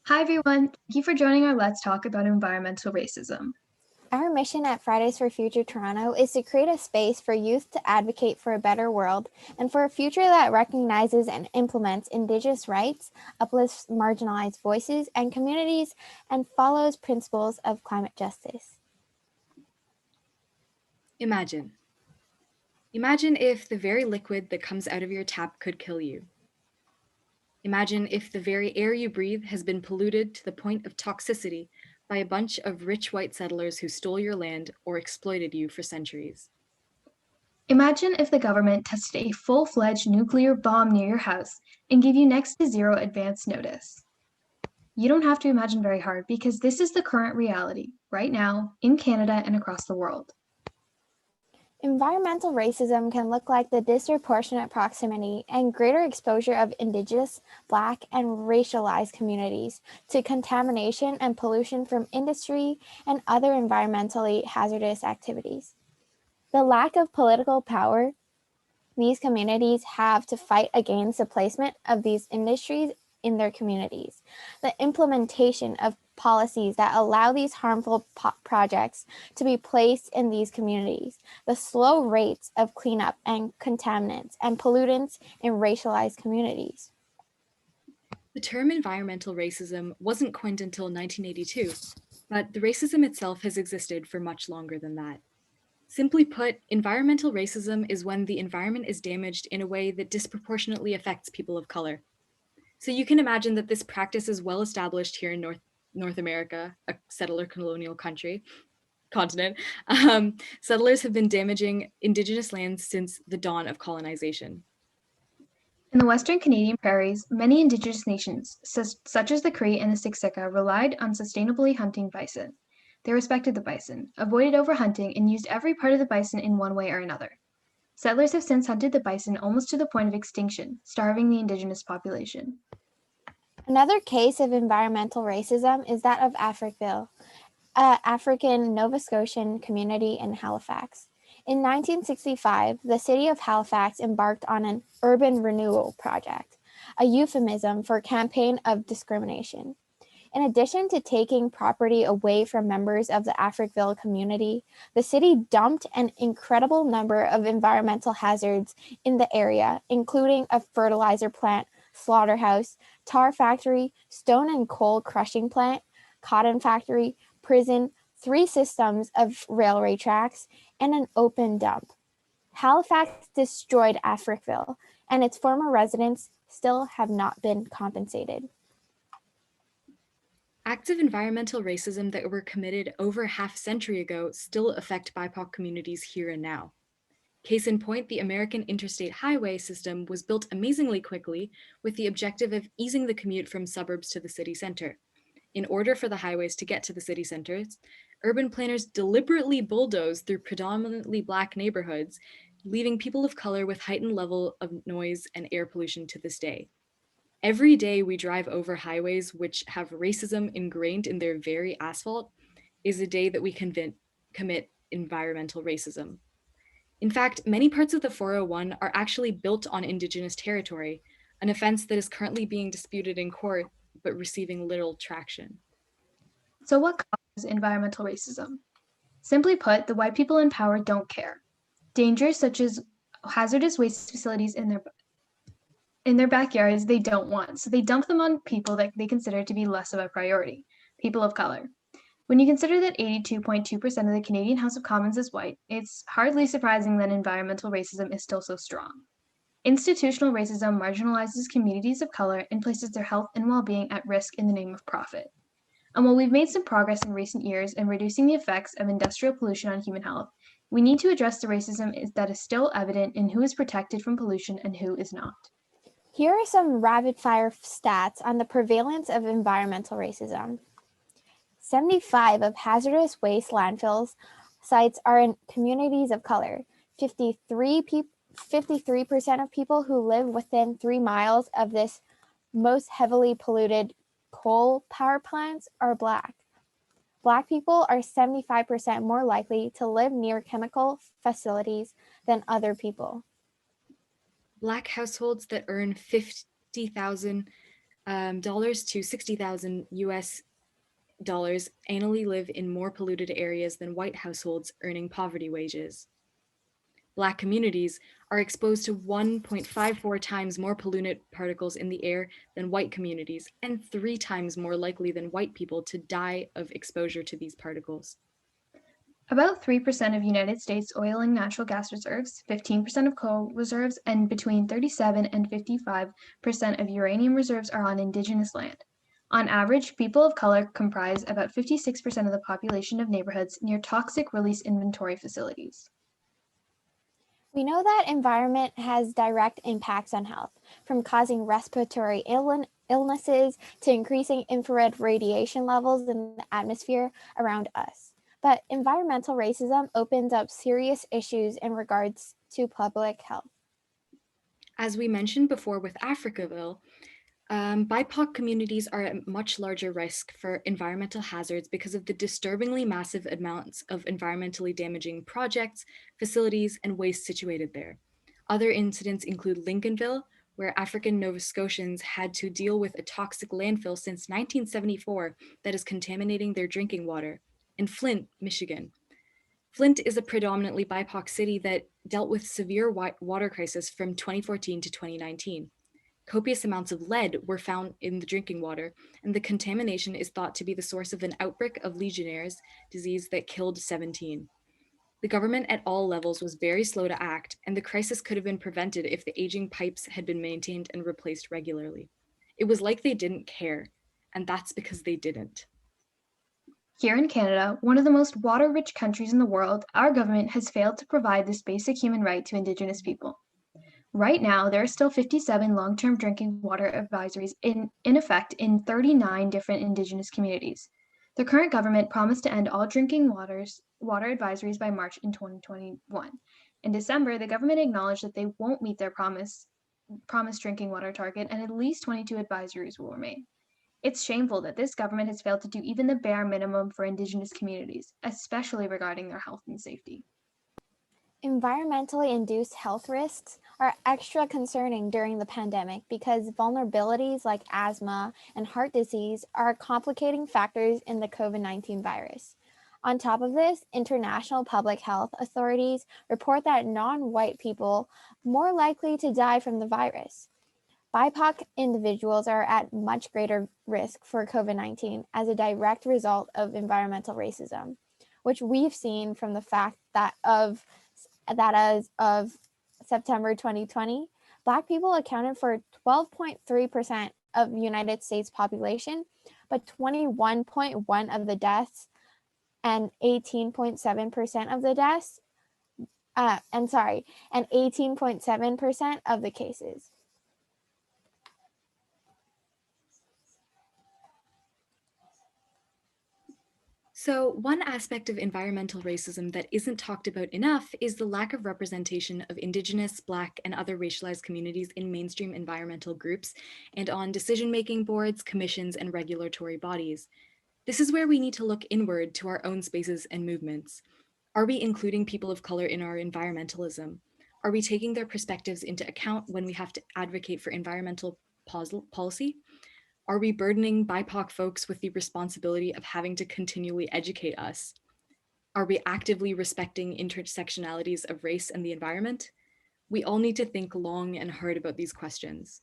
Hi, everyone. Thank you for joining our Let's Talk about environmental racism. Our mission at Fridays for Future Toronto is to create a space for youth to advocate for a better world and for a future that recognizes and implements Indigenous rights, uplifts marginalized voices and communities, and follows principles of climate justice. Imagine. Imagine if the very liquid that comes out of your tap could kill you. Imagine if the very air you breathe has been polluted to the point of toxicity by a bunch of rich white settlers who stole your land or exploited you for centuries. Imagine if the government tested a full-fledged nuclear bomb near your house and gave you next to zero advance notice. You don't have to imagine very hard because this is the current reality right now in Canada and across the world. Environmental racism can look like the disproportionate proximity and greater exposure of Indigenous, Black, and racialized communities to contamination and pollution from industry and other environmentally hazardous activities. The lack of political power these communities have to fight against the placement of these industries in their communities, the implementation of policies that allow these harmful projects to be placed in these communities, the slow rates of cleanup and contaminants and pollutants in racialized communities. The term environmental racism wasn't coined until 1982, but the racism itself has existed for much longer than that. Simply put, environmental racism is when the environment is damaged in a way that disproportionately affects people of color. So you can imagine that this practice is well established here in North America, a settler colonial continent. Settlers have been damaging Indigenous lands since the dawn of colonization. In the Western Canadian prairies, many Indigenous nations, such as the Cree and the Siksika, relied on sustainably hunting bison. They respected the bison, avoided overhunting, and used every part of the bison in one way or another. Settlers have since hunted the bison almost to the point of extinction, starving the Indigenous population. Another case of environmental racism is that of Africville, an African Nova Scotian community in Halifax. In 1965, the city of Halifax embarked on an urban renewal project, a euphemism for campaign of discrimination. In addition to taking property away from members of the Africville community, the city dumped an incredible number of environmental hazards in the area, including a fertilizer plant, slaughterhouse, tar factory, stone and coal crushing plant, cotton factory, prison, 3 systems of railway tracks, and an open dump. Halifax destroyed Africville, and its former residents still have not been compensated. Acts of environmental racism that were committed over half a century ago still affect BIPOC communities here and now. Case in point, the American interstate highway system was built amazingly quickly with the objective of easing the commute from suburbs to the city center. In order for the highways to get to the city centers, urban planners deliberately bulldozed through predominantly Black neighborhoods, leaving people of color with heightened level of noise and air pollution to this day. Every day we drive over highways which have racism ingrained in their very asphalt is a day that we commit environmental racism. In fact, many parts of the 401 are actually built on Indigenous territory, an offense that is currently being disputed in court but receiving little traction. So, what causes environmental racism? Simply put, the white people in power don't care. Dangers such as hazardous waste facilities in their backyards they don't want, so they dump them on people that they consider to be less of a priority, people of color. When you consider that 82.2% of the Canadian House of Commons is white, it's hardly surprising that environmental racism is still so strong. Institutional racism marginalizes communities of color and places their health and well-being at risk in the name of profit. And while we've made some progress in recent years in reducing the effects of industrial pollution on human health, we need to address the racism that is still evident in who is protected from pollution and who is not. Here are some rapid-fire stats on the prevalence of environmental racism. 75 of hazardous waste landfills sites are in communities of color. 53% of people who live within 3 miles of this most heavily polluted coal power plants are Black. Black people are 75% more likely to live near chemical facilities than other people. Black households that earn $50,000 dollars to 60,000 US dollars annually live in more polluted areas than white households earning poverty wages. Black communities are exposed to 1.54 times more pollutant particles in the air than white communities, and 3 times more likely than white people to die of exposure to these particles. About 3% of United States oil and natural gas reserves, 15% of coal reserves, and between 37 and 55% of uranium reserves are on indigenous land. On average, people of color comprise about 56% of the population of neighborhoods near toxic release inventory facilities. We know that environment has direct impacts on health, from causing respiratory illnesses to increasing infrared radiation levels in the atmosphere around us. But environmental racism opens up serious issues in regards to public health. As we mentioned before with Africaville, BIPOC communities are at much larger risk for environmental hazards because of the disturbingly massive amounts of environmentally damaging projects, facilities, and waste situated there. Other incidents include Lincolnville, where African Nova Scotians had to deal with a toxic landfill since 1974 that is contaminating their drinking water, and Flint, Michigan. Flint is a predominantly BIPOC city that dealt with severe water crisis from 2014 to 2019. Copious amounts of lead were found in the drinking water, and the contamination is thought to be the source of an outbreak of Legionnaire's disease that killed 17. The government at all levels was very slow to act, and the crisis could have been prevented if the aging pipes had been maintained and replaced regularly. It was like they didn't care, and that's because they didn't. Here in Canada, one of the most water-rich countries in the world, our government has failed to provide this basic human right to Indigenous people. Right now, there are still 57 long-term drinking water advisories in effect in 39 different Indigenous communities. The current government promised to end all drinking water advisories by March in 2021. In December, the government acknowledged that they won't meet their promised drinking water target, and at least 22 advisories will remain. It's shameful that this government has failed to do even the bare minimum for Indigenous communities, especially regarding their health and safety. Environmentally induced health risks are extra concerning during the pandemic because vulnerabilities like asthma and heart disease are complicating factors in the COVID-19 virus. On top of this, international public health authorities report that non-white people more likely to die from the virus. BIPOC individuals are at much greater risk for COVID-19 as a direct result of environmental racism, which we've seen from the fact that as of September 2020, Black people accounted for 12.3% of the United States population, but 21.1% of the deaths and 18.7% of the deaths, and 18.7% of the cases. So, one aspect of environmental racism that isn't talked about enough is the lack of representation of Indigenous, Black, and other racialized communities in mainstream environmental groups and on decision-making boards, commissions, and regulatory bodies. This is where we need to look inward to our own spaces and movements. Are we including people of color in our environmentalism? Are we taking their perspectives into account when we have to advocate for environmental policy? Are we burdening BIPOC folks with the responsibility of having to continually educate us? Are we actively respecting intersectionalities of race and the environment? We all need to think long and hard about these questions.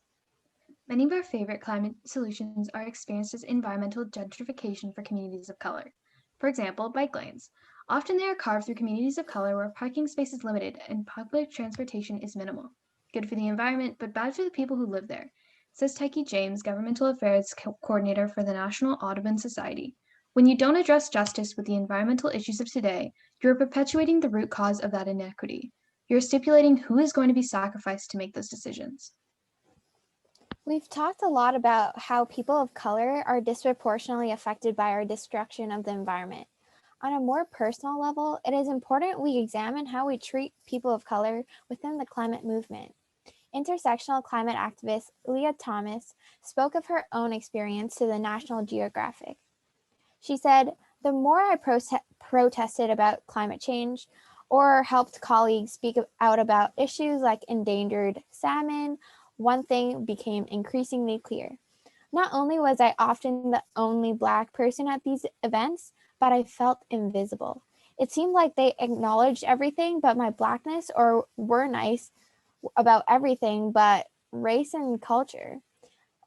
Many of our favorite climate solutions are experienced as environmental gentrification for communities of color. For example, bike lanes. Often they are carved through communities of color where parking space is limited and public transportation is minimal. Good for the environment, but bad for the people who live there, says Tyke James, Governmental Affairs Coordinator for the National Audubon Society. When you don't address justice with the environmental issues of today, you are perpetuating the root cause of that inequity. You're stipulating who is going to be sacrificed to make those decisions. We've talked a lot about how people of color are disproportionately affected by our destruction of the environment. On a more personal level, it is important we examine how we treat people of color within the climate movement. Intersectional climate activist Aliya Thomas spoke of her own experience to the National Geographic. She said, "The more I protested about climate change or helped colleagues speak out about issues like endangered salmon, one thing became increasingly clear. Not only was I often the only Black person at these events, but I felt invisible. It seemed like they acknowledged everything but my Blackness, or were nice about everything but race and culture.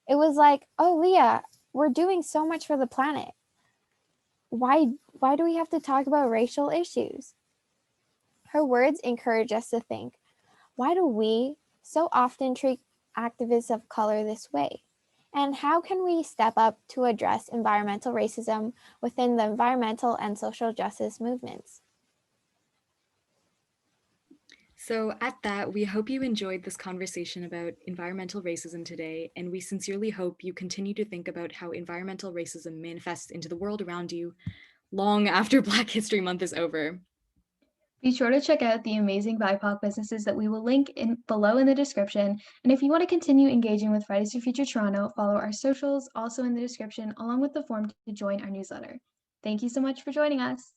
It was like, oh, Leah, we're doing so much for the planet. Why do we have to talk about racial issues? Her words encourage us to think, why do we so often treat activists of color this way? And how can we step up to address environmental racism within the environmental and social justice movements? So at that, we hope you enjoyed this conversation about environmental racism today, and we sincerely hope you continue to think about how environmental racism manifests into the world around you long after Black History Month is over. Be sure to check out the amazing BIPOC businesses that we will link in below in the description. And if you want to continue engaging with Fridays for Future Toronto, follow our socials also in the description, along with the form to join our newsletter. Thank you so much for joining us.